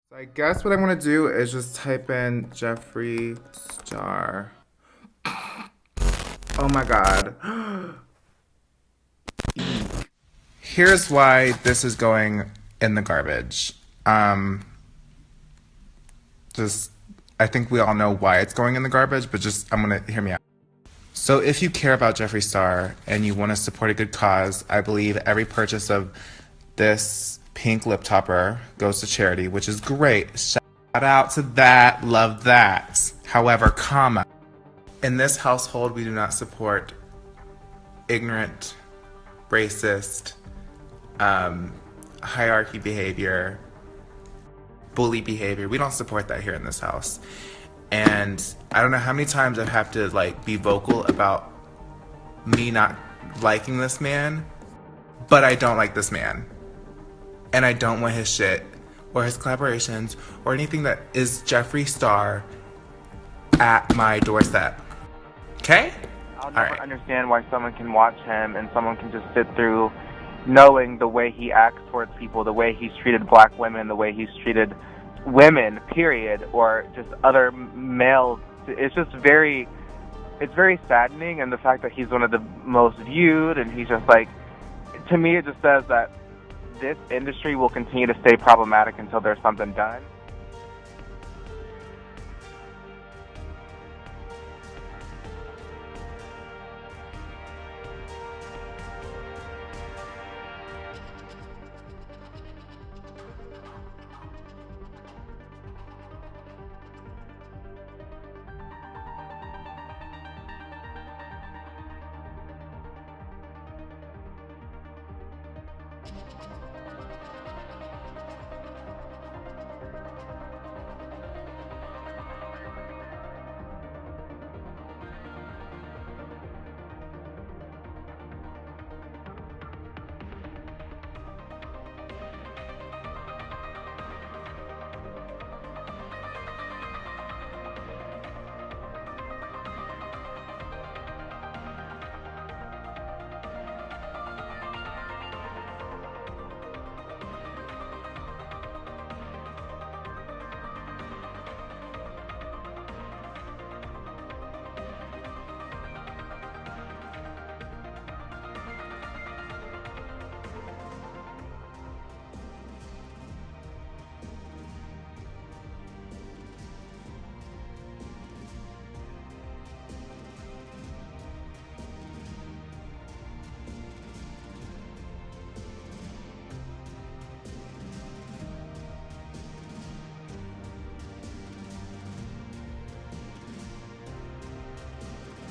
So I guess what I'm gonna do is just type in Jeffree Star. Oh my god. Here's why this is going in the garbage. Just I think we all know why it's going in the garbage, but just I'm gonna hear me out. So if you care about Jeffree Star and you want to support a good cause, I believe every purchase of this pink lip topper goes to charity, which is great. Shout out to that. Love that. However, comma. In this household, we do not support ignorant, racist, hierarchy behavior, bully behavior. We don't support that here in this house. And I don't know how many times I've had to be vocal about me not liking this man, but I don't like this man. And I don't want his shit or his collaborations or anything that is Jeffree Star at my doorstep. Okay? I'll never understand why someone can watch him and someone can just sit through knowing the way he acts towards people, the way he's treated black women, the way he's treated women, period, or just other males. It's just it's very saddening, and the fact that he's one of the most viewed, and he's just to me it just says that this industry will continue to stay problematic until there's something done.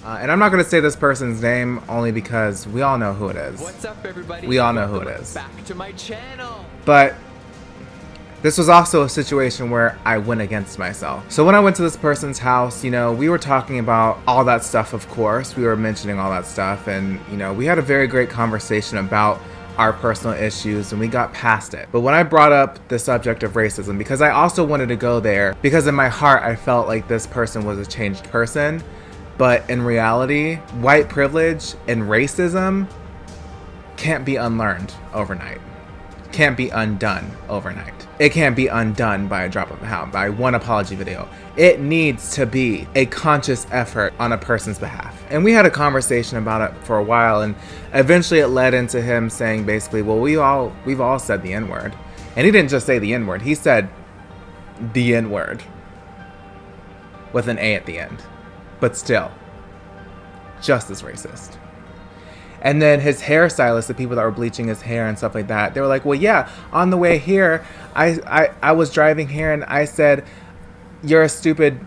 And I'm not going to say this person's name only because we all know who it is. What's up, everybody? We all know who it is. Back to my channel. But this was also a situation where I went against myself. So when I went to this person's house, we were talking about all that stuff, of course. We were mentioning all that stuff. And, we had a very great conversation about our personal issues, and we got past it. But when I brought up the subject of racism, because I also wanted to go there, because in my heart, I felt like this person was a changed person. But in reality, white privilege and racism can't be unlearned overnight. Can't be undone overnight. It can't be undone by a drop of a hat, by one apology video. It needs to be a conscious effort on a person's behalf. And we had a conversation about it for a while, and eventually it led into him saying basically, well, we've all said the N-word. And he didn't just say the N-word, he said the N-word with an A at the end. But still, just as racist. And then his hairstylist, the people that were bleaching his hair and stuff like that, they were like, well, yeah, on the way here, I was driving here and I said, you're a stupid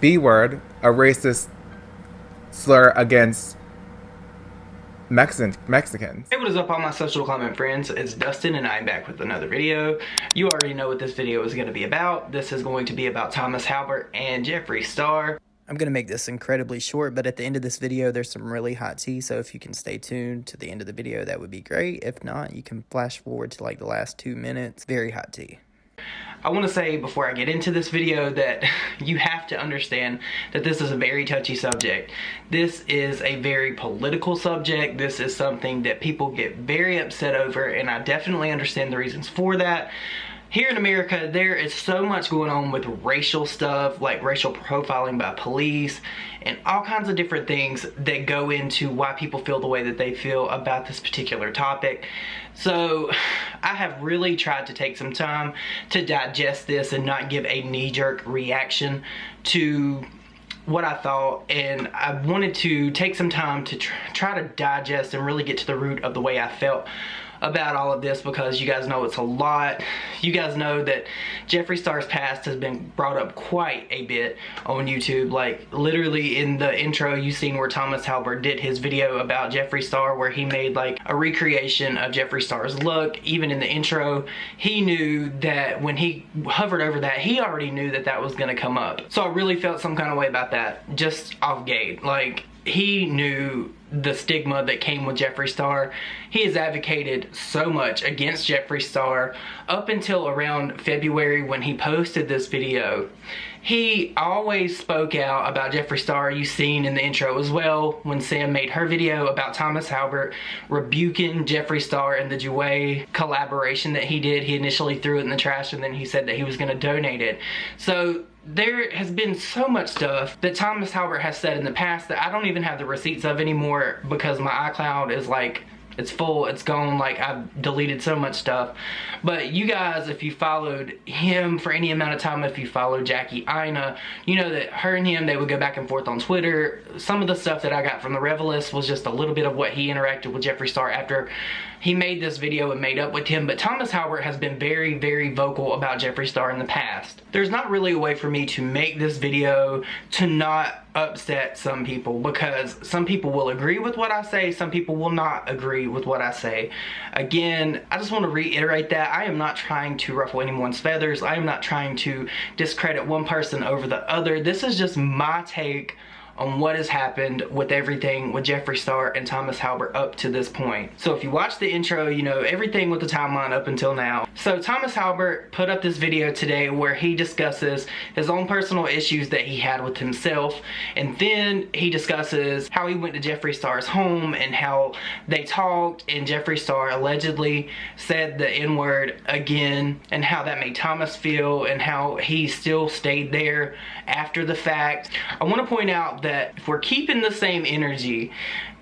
B-word, a racist slur against Mexicans. Hey, what is up all my social comment friends? It's Dustin and I'm back with another video. You already know what this video is going to be about. This is going to be about Thomas Halbert and Jeffree Star. I'm going to make this incredibly short, but at the end of this video, there's some really hot tea, so if you can stay tuned to the end of the video, that would be great. If not, you can flash forward to the last 2 minutes. Very hot tea. I want to say before I get into this video that you have to understand that this is a very touchy subject. This is a very political subject. This is something that people get very upset over, and I definitely understand the reasons for that. Here in America, there is so much going on with racial stuff, like racial profiling by police and all kinds of different things that go into why people feel the way that they feel about this particular topic. So I have really tried to take some time to digest this and not give a knee-jerk reaction to what I thought, and I wanted to take some time to try to digest and really get to the root of the way I felt about all of this, because you guys know it's a lot. You guys know that Jeffree Star's past has been brought up quite a bit on YouTube. Like literally in the intro you seen where Thomas Halbert did his video about Jeffree Star, where he made like a recreation of Jeffree Star's look. Even in the intro, he knew that when he hovered over that, he already knew that that was gonna come up. So I really felt some kind of way about that just off gate. Like, he knew the stigma that came with Jeffree Star. He has advocated so much against Jeffree Star up until around February when he posted this video. He always spoke out about Jeffree Star. You seen in the intro as well when Sam made her video about Thomas Halbert rebuking Jeffree Star and the Jouet collaboration that he did. He initially threw it in the trash and then he said that he was going to donate it. So there has been so much stuff that Thomas Halbert has said in the past that I don't even have the receipts of anymore, because my iCloud is like, it's full, it's gone. Like, I've deleted so much stuff. But you guys, if you followed him for any amount of time, if you followed Jackie Aina, you know that her and him, they would go back and forth on Twitter. Some of the stuff that I got from the Revelist was just a little bit of what he interacted with Jeffree Star after he made this video and made up with him. But Thomas Halbert has been very, very vocal about Jeffree Star in the past. There's not really a way for me to make this video to not upset some people, because some people will agree with what I say, some people will not agree with what I say. Again, I just want to reiterate that I am not trying to ruffle anyone's feathers. I am not trying to discredit one person over the other. This is just my take on what has happened with everything with Jeffree Star and Thomas Halbert up to this point. So if you watch the intro, you know everything with the timeline up until now. So Thomas Halbert put up this video today where he discusses his own personal issues that he had with himself, and then he discusses how he went to Jeffree Star's home and how they talked, and Jeffree Star allegedly said the N-word again, and how that made Thomas feel, and how he still stayed there after the fact. I want to point out that if we're keeping the same energy,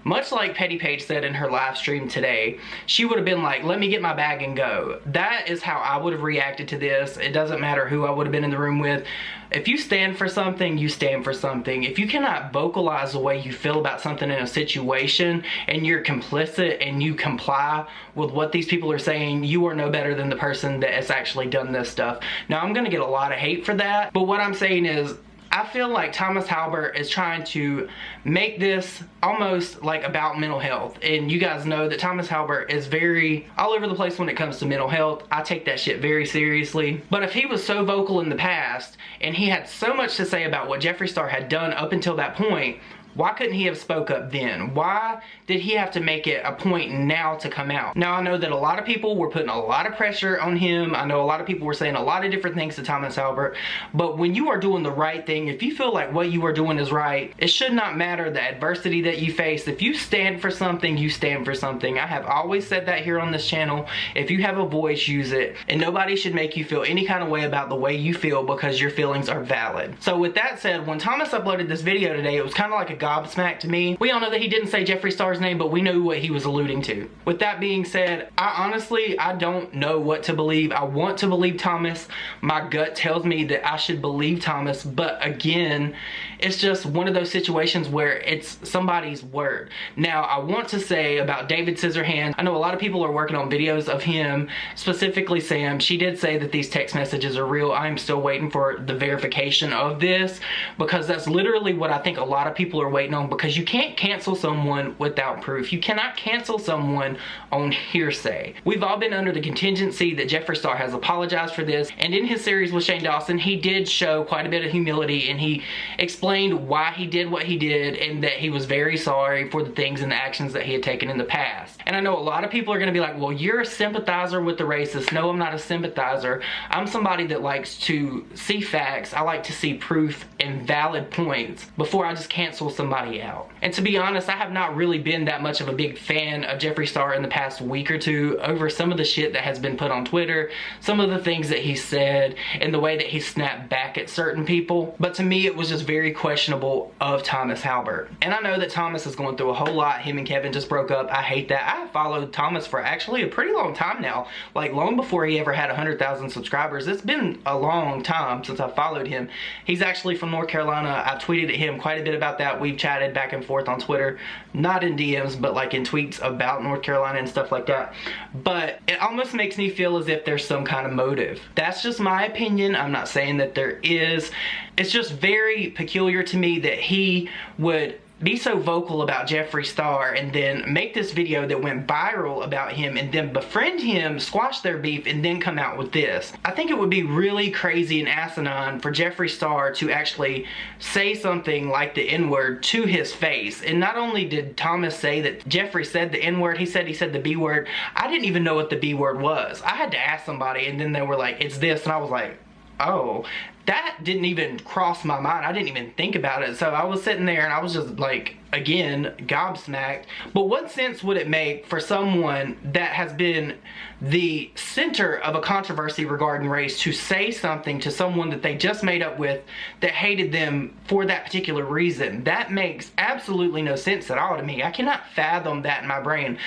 much like Petty Page said in her live stream today, she would have been like, let me get my bag and go. That is how I would have reacted to this. It doesn't matter who I would have been in the room with. If you stand for something, you stand for something. If you cannot vocalize the way you feel about something in a situation and you're complicit and you comply with what these people are saying, you are no better than the person that has actually done this stuff. Now, I'm gonna get a lot of hate for that, but what I'm saying is, I feel like Thomas Halbert is trying to make this almost like about mental health. And you guys know that Thomas Halbert is very all over the place when it comes to mental health. I take that shit very seriously. But if he was so vocal in the past and he had so much to say about what Jeffree Star had done up until that point, why couldn't he have spoke up then? Why did he have to make it a point now to come out? Now, I know that a lot of people were putting a lot of pressure on him. I know a lot of people were saying a lot of different things to Thomas Halbert. But when you are doing the right thing, if you feel like what you are doing is right, it should not matter the adversity that you face. If you stand for something, you stand for something. I have always said that here on this channel. If you have a voice, use it. And nobody should make you feel any kind of way about the way you feel, because your feelings are valid. So with that said, when Thomas uploaded this video today, it was kind of like a gobsmack to me. We all know that he didn't say Jeffree Star's name, but we knew what he was alluding to. With that being said, I don't know what to believe. I want to believe Thomas. My gut tells me that I should believe Thomas, but again, it's just one of those situations where it's somebody's word. Now, I want to say about David Scissorhands, I know a lot of people are working on videos of him, specifically Sam. She did say that these text messages are real. I'm still waiting for the verification of this, because that's literally what I think a lot of people are waiting on, because you can't cancel someone without proof. You cannot cancel someone on hearsay. We've all been under the contingency that Jeffree Star has apologized for this, and in his series with Shane Dawson, he did show quite a bit of humility, and he explained why he did what he did, and that he was very sorry for the things and the actions that he had taken in the past. And I know a lot of people are going to be like, well, you're a sympathizer with the racist. No, I'm not a sympathizer. I'm somebody that likes to see facts. I like to see proof and valid points before I just cancel somebody out. And to be honest, I have not really been that much of a big fan of Jeffree Star in the past week or two over some of the shit that has been put on Twitter, some of the things that he said, and the way that he snapped back at certain people. But to me, it was just very questionable of Thomas Halbert. And I know that Thomas is going through a whole lot. Him and Kevin just broke up. I hate that. I have followed Thomas for actually a pretty long time now, like long before he ever had 100,000 subscribers. It's been a long time since I followed him. He's actually from North Carolina. I've tweeted at him quite a bit about that. We've chatted back and forth on Twitter, not in DMs, but like in tweets about North Carolina and stuff like that. But it almost makes me feel as if there's some kind of motive. That's just my opinion. I'm not saying that there is. It's just very peculiar to me that he would be so vocal about Jeffree Star and then make this video that went viral about him and then befriend him, squash their beef, and then come out with this. I think it would be really crazy and asinine for Jeffree Star to actually say something like the N-word to his face. And not only did Thomas say that Jeffree said the N-word, he said the B word. I didn't even know what the B word was. I had to ask somebody, and then they were like, it's this, and I was like, oh, that didn't even cross my mind. I didn't even think about it. So I was sitting there and I was just like, again, gobsmacked. But what sense would it make for someone that has been the center of a controversy regarding race to say something to someone that they just made up with that hated them for that particular reason? That makes absolutely no sense at all to me. I cannot fathom that in my brain.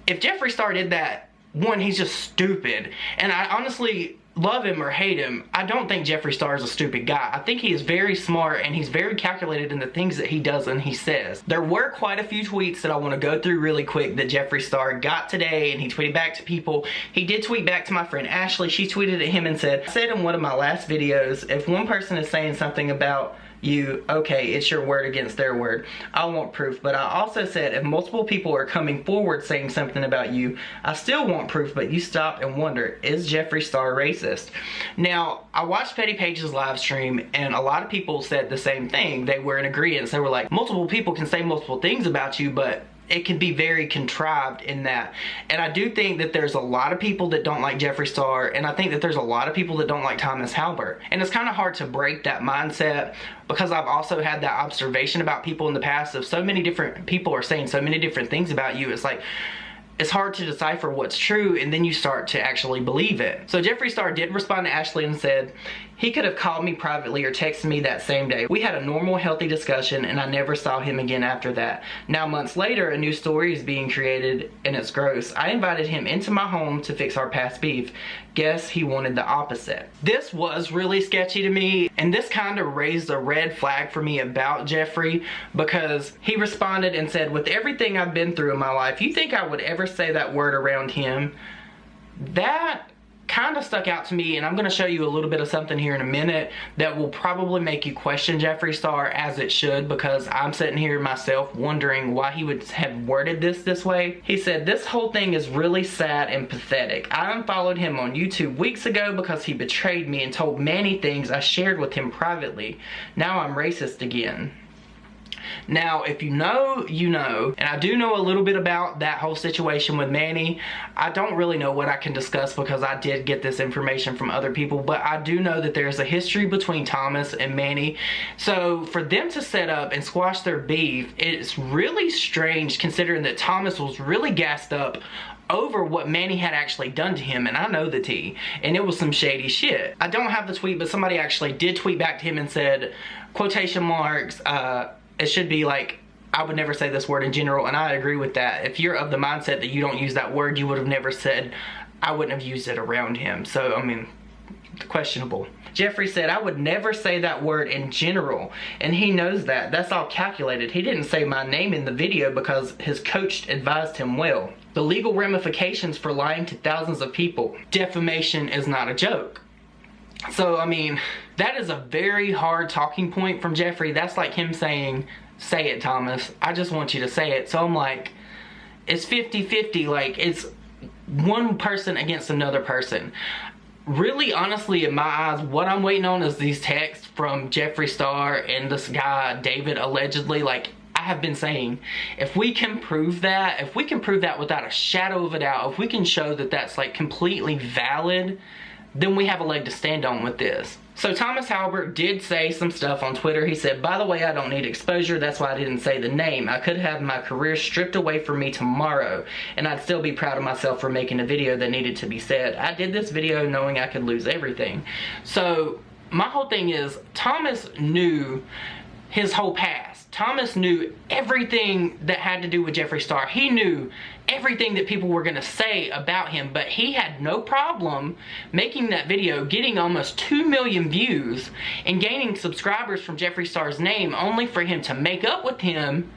If Jeffree Star did that, one, he's just stupid. And I honestly love him or hate him, I don't think Jeffree Star is a stupid guy. I think he is very smart and he's very calculated in the things that he does and he says. There were quite a few tweets that I want to go through really quick that Jeffree Star got today, and he tweeted back to people. He did tweet back to my friend Ashley. She tweeted at him and said, I said in one of my last videos, if one person is saying something about you, okay, it's your word against their word. I want proof. But I also said if multiple people are coming forward saying something about you, I still want proof, but you stop and wonder, is Jeffree Star racist? Now, I watched Petty Page's live stream and a lot of people said the same thing. They were in agreement. They were like, multiple people can say multiple things about you, but it can be very contrived in that. And I do think that there's a lot of people that don't like Jeffree Star, and I think that there's a lot of people that don't like Thomas Halbert. And it's kind of hard to break that mindset because I've also had that observation about people in the past of so many different people are saying so many different things about you. It's like, it's hard to decipher what's true, and then you start to actually believe it. So Jeffree Star did respond to Ashley and said, he could have called me privately or texted me that same day. We had a normal, healthy discussion, and I never saw him again after that. Now, months later, a new story is being created, and it's gross. I invited him into my home to fix our past beef. Guess he wanted the opposite. This was really sketchy to me, and this kind of raised a red flag for me about Jeffree, because he responded and said, with everything I've been through in my life, you think I would ever say that word around him? That kind of stuck out to me, and I'm going to show you a little bit of something here in a minute that will probably make you question Jeffree Star, as it should, because I'm sitting here myself wondering why he would have worded this way. He said, this whole thing is really sad and pathetic. I unfollowed him on YouTube weeks ago because he betrayed me and told Manny things I shared with him privately. Now I'm racist again. Now, if you know, you know, and I do know a little bit about that whole situation with Manny. I don't really know what I can discuss because I did get this information from other people, but I do know that there's a history between Thomas and Manny. So for them to set up and squash their beef, it's really strange considering that Thomas was really gassed up over what Manny had actually done to him, and I know the tea, and it was some shady shit. I don't have the tweet, but somebody actually did tweet back to him and said, quotation marks, it should be like, I would never say this word in general, and I agree with that. If you're of the mindset that you don't use that word, you would have never said, I wouldn't have used it around him. So, I mean, questionable. Jeffree said, I would never say that word in general, and he knows that. That's all calculated. He didn't say my name in the video because his coach advised him well. The legal ramifications for lying to thousands of people. Defamation is not a joke. So, I mean, that is a very hard talking point from Jeffree. That's like him saying, say it, Thomas. I just want you to say it. So I'm like, it's 50-50. Like, it's one person against another person. Really, honestly, in my eyes, what I'm waiting on is these texts from Jeffree Star and this guy, David, allegedly. Like, I have been saying, if we can prove that, without a shadow of a doubt, if we can show that that's like completely valid, then we have a leg to stand on with this. So Thomas Halbert did say some stuff on Twitter. He said, by the way, I don't need exposure. That's why I didn't say the name. I could have my career stripped away from me tomorrow, and I'd still be proud of myself for making a video that needed to be said. I did this video knowing I could lose everything. So my whole thing is, Thomas knew his whole past. Thomas knew everything that had to do with Jeffree Star. He knew everything that people were going to say about him, but he had no problem making that video, getting almost 2 million views, and gaining subscribers from Jeffree Star's name, only for him to make up with him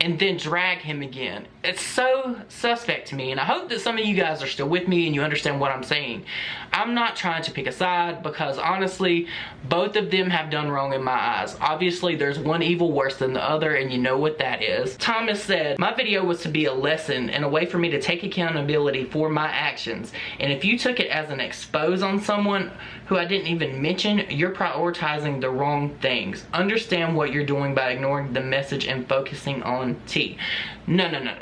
and then drag him again. It's so suspect to me, and I hope that some of you guys are still with me and you understand what I'm saying. I'm not trying to pick a side, because honestly, both of them have done wrong in my eyes. Obviously, there's one evil worse than the other, and you know what that is. Thomas said, my video was to be a lesson and a way for me to take accountability for my actions. And if you took it as an expose on someone who I didn't even mention, you're prioritizing the wrong things. Understand what you're doing by ignoring the message and focusing on T. No.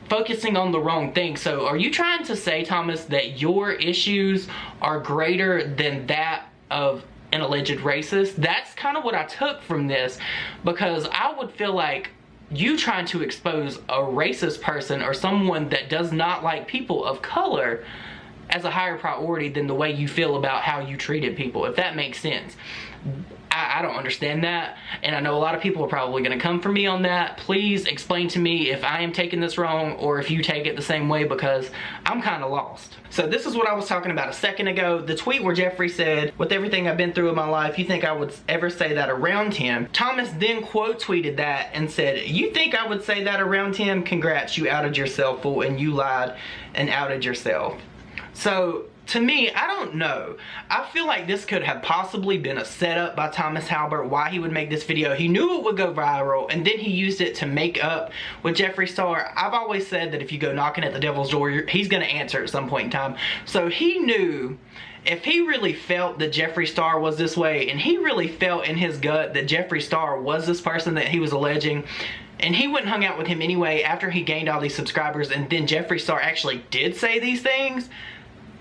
Focusing on the wrong thing. So are you trying to say, Thomas, that your issues are greater than that of an alleged racist? That's kind of what I took from this, because I would feel like you trying to expose a racist person or someone that does not like people of color as a higher priority than the way you feel about how you treated people, if that makes sense. I don't understand that, and I know a lot of people are probably going to come for me on that. Please explain to me if I am taking this wrong or if you take it the same way, because I'm kind of lost. So this is what I was talking about a second ago. The tweet where Jeffree said, with everything I've been through in my life, you think I would ever say that around him? Thomas then quote tweeted that and said, you think I would say that around him? Congrats, you outed yourself, fool, and you lied and outed yourself. So to me, I don't know. I feel like this could have possibly been a setup by Thomas Halbert, why he would make this video. He knew it would go viral, and then he used it to make up with Jeffree Star. I've always said that if you go knocking at the devil's door, he's going to answer at some point in time. So he knew, if he really felt that Jeffree Star was this way, and he really felt in his gut that Jeffree Star was this person that he was alleging, and he wouldn't hung out with him anyway after he gained all these subscribers, and then Jeffree Star actually did say these things,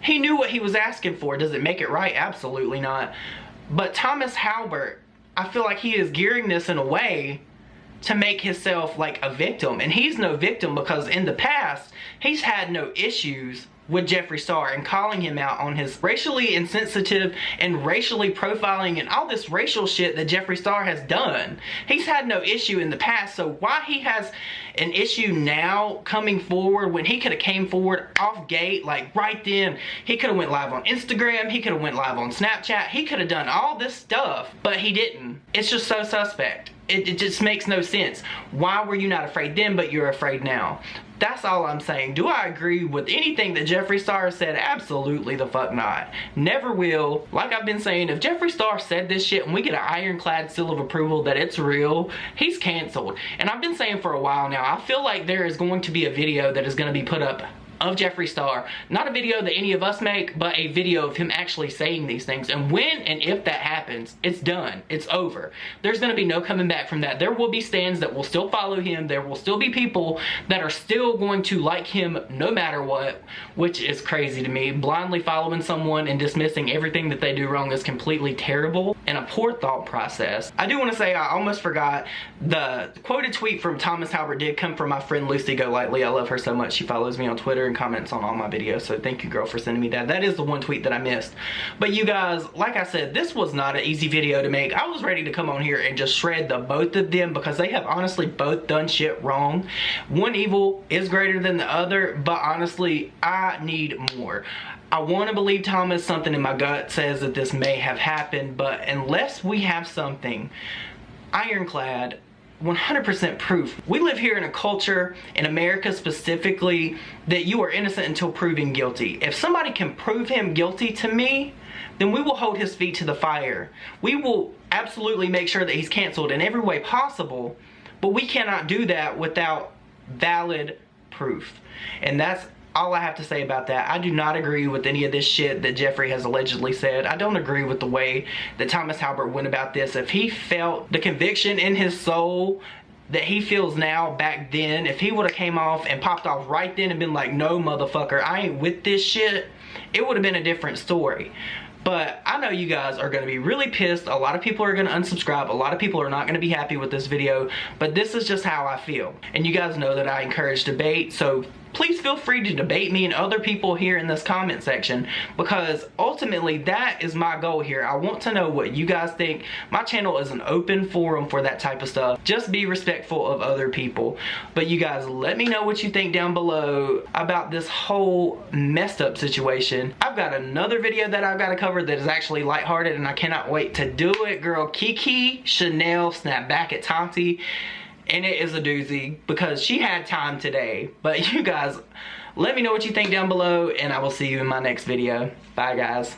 he knew what he was asking for. Does it make it right? Absolutely not. But Thomas Halbert, I feel like he is gearing this in a way to make himself like a victim. And he's no victim, because in the past, he's had no issues with Jeffree Star and calling him out on his racially insensitive and racially profiling and all this racial shit that Jeffree Star has done. He's had no issue in the past, so why he has an issue now coming forward when he could have came forward off gate, like right then? He could have went live on Instagram, he could have went live on Snapchat, he could have done all this stuff, but he didn't. It's just so suspect. It just makes no sense. Why were you not afraid then, but you're afraid now? That's all I'm saying. Do I agree with anything that Jeffree Star said? Absolutely the fuck not. Never will. Like I've been saying, if Jeffree Star said this shit and we get an ironclad seal of approval that it's real, he's canceled. And I've been saying for a while now, I feel like there is going to be a video that is going to be put up of Jeffree Star. Not a video that any of us make, but a video of him actually saying these things. And when and if that happens, it's done. It's over. There's going to be no coming back from that. There will be stands that will still follow him. There will still be people that are still going to like him no matter what, which is crazy to me. Blindly following someone and dismissing everything that they do wrong is completely terrible and a poor thought process. I do want to say, I almost forgot, the quoted tweet from Thomas Halbert did come from my friend Lucy Golightly. I love her so much. She follows me on Twitter and comments on all my videos, so thank you, girl, for sending me that. That is the one tweet that I missed. But you guys, like I said, this was not an easy video to make. I was ready to come on here and just shred the both of them, because they have honestly both done shit wrong. One evil is greater than the other, but honestly, I need more. I want to believe Thomas. Something in my gut says that this may have happened, but unless we have something ironclad, 100% proof. We live here in a culture, in America specifically, that you are innocent until proven guilty. If somebody can prove him guilty to me, then we will hold his feet to the fire. We will absolutely make sure that he's canceled in every way possible, but we cannot do that without valid proof. And that's all I have to say about that. I do not agree with any of this shit that Jeffree has allegedly said. I don't agree with the way that Thomas Halbert went about this. If he felt the conviction in his soul that he feels now back then, if he would have came off and popped off right then and been like, no motherfucker, I ain't with this shit, it would have been a different story. But I know you guys are going to be really pissed. A lot of people are going to unsubscribe. A lot of people are not going to be happy with this video. But this is just how I feel. And you guys know that I encourage debate. So please feel free to debate me and other people here in this comment section, because ultimately that is my goal here. I want to know what you guys think. My channel is an open forum for that type of stuff. Just be respectful of other people. But you guys, let me know what you think down below about this whole messed up situation. I've got another video that I've got to cover that is actually lighthearted, and I cannot wait to do it. Girl Kiki Chanel snapped back at Tati. And it is a doozy because she had time today. But you guys, let me know what you think down below, and I will see you in my next video. Bye, guys.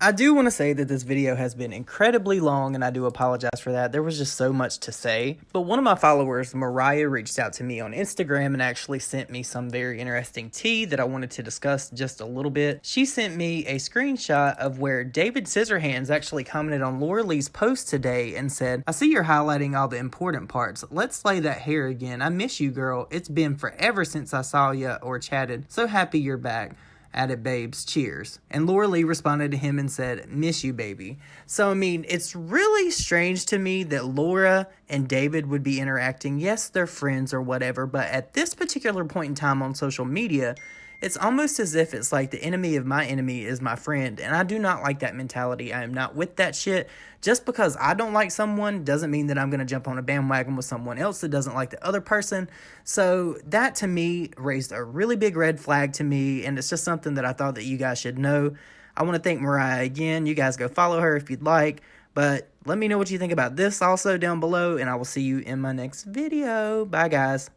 I do want to say that this video has been incredibly long, and I do apologize for that. There was just so much to say. But one of my followers, Mariah, reached out to me on Instagram and actually sent me some very interesting tea that I wanted to discuss just a little bit. She sent me a screenshot of where David Scissorhands actually commented on Laura Lee's post today and said, "I see you're highlighting all the important parts. Let's slay that hair again. I miss you, girl. It's been forever since I saw ya or chatted. So happy you're back. Added babes, cheers." And Laura Lee responded to him and said, "Miss you, baby." So, I mean, it's really strange to me that Laura and David would be interacting. Yes, they're friends or whatever, but at this particular point in time on social media, it's almost as if it's like the enemy of my enemy is my friend. And I do not like that mentality. I am not with that shit. Just because I don't like someone doesn't mean that I'm going to jump on a bandwagon with someone else that doesn't like the other person. So that to me raised a really big red flag to me. And it's just something that I thought that you guys should know. I want to thank Mariah again. You guys go follow her if you'd like. But let me know what you think about this also down below. And I will see you in my next video. Bye, guys.